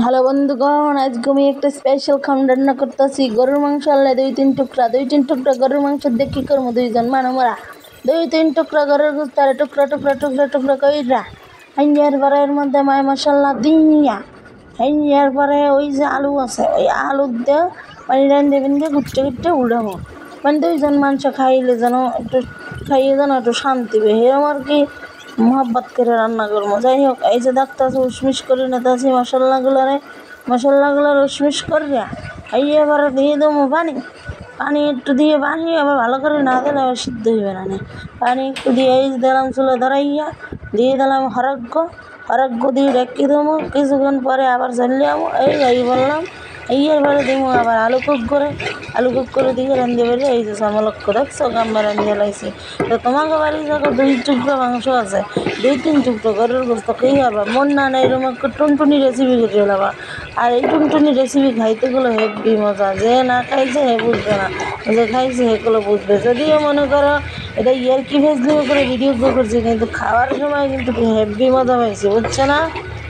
Hello বন্ধুগণ, আজকে আমি একটা স্পেশাল খাবার রান্না করতেছি। গরুর মাংস আনলে দুই তিন টুকরা গরুর মাংস দিয়ে কী করবো, দুইজন মানবরা দুই তিন টুকরা গরুর গোস্ত টুকরা টুকরা টুকরা টুকরা কইরা হাইয়ার পরে এর মধ্যে মায় মশলা দিয়া হাইয়ার পরে ওই যে আলু আছে ওই আলু দিয়ে মানে রান্ধে বিন্ধে ঘুরতে ঘুরতে উড়াবো, মানে দুইজন মাংস খাইলে যেন একটু খাইয়ে যেন একটু শান্তি পেয়ে এরম আর কি মোহাব্বত করে রান্না করবো। যাই হোক, এই যে দেখতেছে উসমিস করে নিতেছি মশলাগুলো উসমিস করিয়া খাইয়ে এবার দিয়ে দেবো পানি একটু দিয়ে পানি আবার ভালো করে না দিলে আবার সিদ্ধ হইবে না। পানি একটু দিয়ে এই দিলাম চুলো ধরাইয়া দিয়ে দিলাম হরগ্য দিয়ে রেখে দেবো। কিছুক্ষণ পরে আবার চালিয়াবো এই বললাম এবারে দেবো আবার আলু কুক করে দিয়ে রান্ধতে পারি। এই যে সামলক্ষ দেখছো গাম্বা রান্ধিয়ে লাইছি। তো তোমাকে বাড়ি যখন দুই টুকরো মাংস আছে, দুই তিন টুকরো গরুর গোস্ত খেয়ে যাবা, মন না নেই এরকম একটু টুনটুনি রেসিপি করে নেবা। আর এই টুনটুনি রেসিপি খাইতে গেলো হেভি মজা। যে না খাইছে হে বুঝবে না, যে খাইছে সেগুলো বুঝবে। যদিও মনে করো এটা কি ফেসবুক করে ভিডিও করছে, কিন্তু খাওয়ার সময় কিন্তু হেভি মজা পাইছি, বুঝছে না।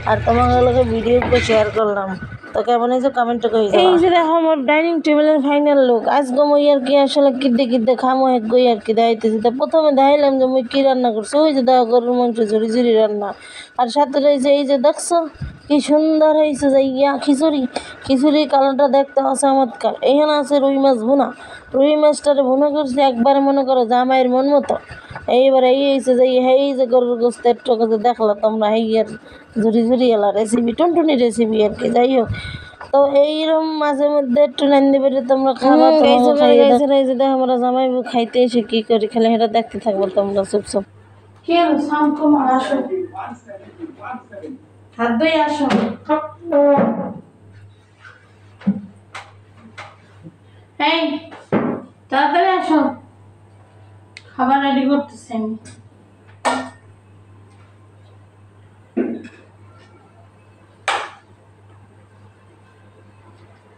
আর তোমাকে লোকে ভিডিও করে শেয়ার করলাম, তো কেমন হয়েছে কমেন্টে কই। এই যে দেখো আমার ডাইনিং টেবিলের ফাইনাল লুক। আজকে মই আর কি আসলে কিদ্দে খামো এক গই আর কি দেখাইতেছি। তো প্রথমে দেখাইলাম যে মই কী রান্না করছি, ওই যে দেখো গরুর মাংস ঝুরি রান্না। আর সাথে রয়েছে এই যে দেখছো কি সুন্দর হয়েছে যে খিচুড়ি কালারটা দেখতে চমৎকার। এখানে আছে রুই মাছ ভুনা, রুই মাছটারে ভুনা করছি একবারে মনে করো জামাইয়ের মন মতো। এইবার এই হয়েছে যে এই যে গরুর গোস্তের টকে দেখলা তোমরা আর ঝুরি এলা রেসিপি টুনটুনি রেসিপি আর কি। যাই হোক, তো এইরকম মাঝে মধ্যে একটু রান্ধতে পারে তোমরা খাবা। এই যে দেখো আমরা জামাই খাইতে এসে কি করি, খালি এটা দেখতে থাকবো তোমরা চুপচাপ। কি হলো সাউন্ড কম, আসো হাত ধুয়ে আসো। এই তাড়াতাড়ি আসো, খাবার রেডি করতেছি আমি।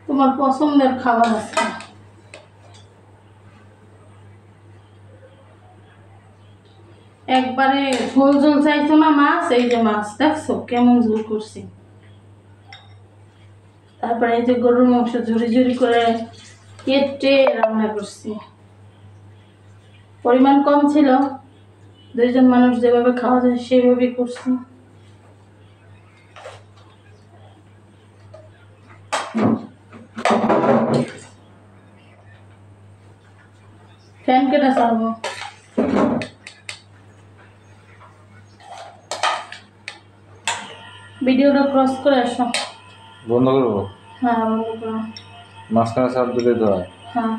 তোমার পছন্দের খাবার আছে। একবারে ঝোল চাইছো না মাছ, এই যে মাছ দেখছো কেমন ঝোল করছি। তারপরে এই যে গরুর মাংস ঝুরি করে কেটে রান্না করছি। পরিমাণ কম ছিল, দুইজন মানুষ যেভাবে খাওয়া যায় সেইভাবেই করছি। ফ্যান কেটে ছাড়বো। ভিডিওটা ক্রস করে আসো। বন্ধ করবো? হ্যাঁ বন্ধ করো। মাঝখানে চাপ দিলে তো হয়। হ্যাঁ।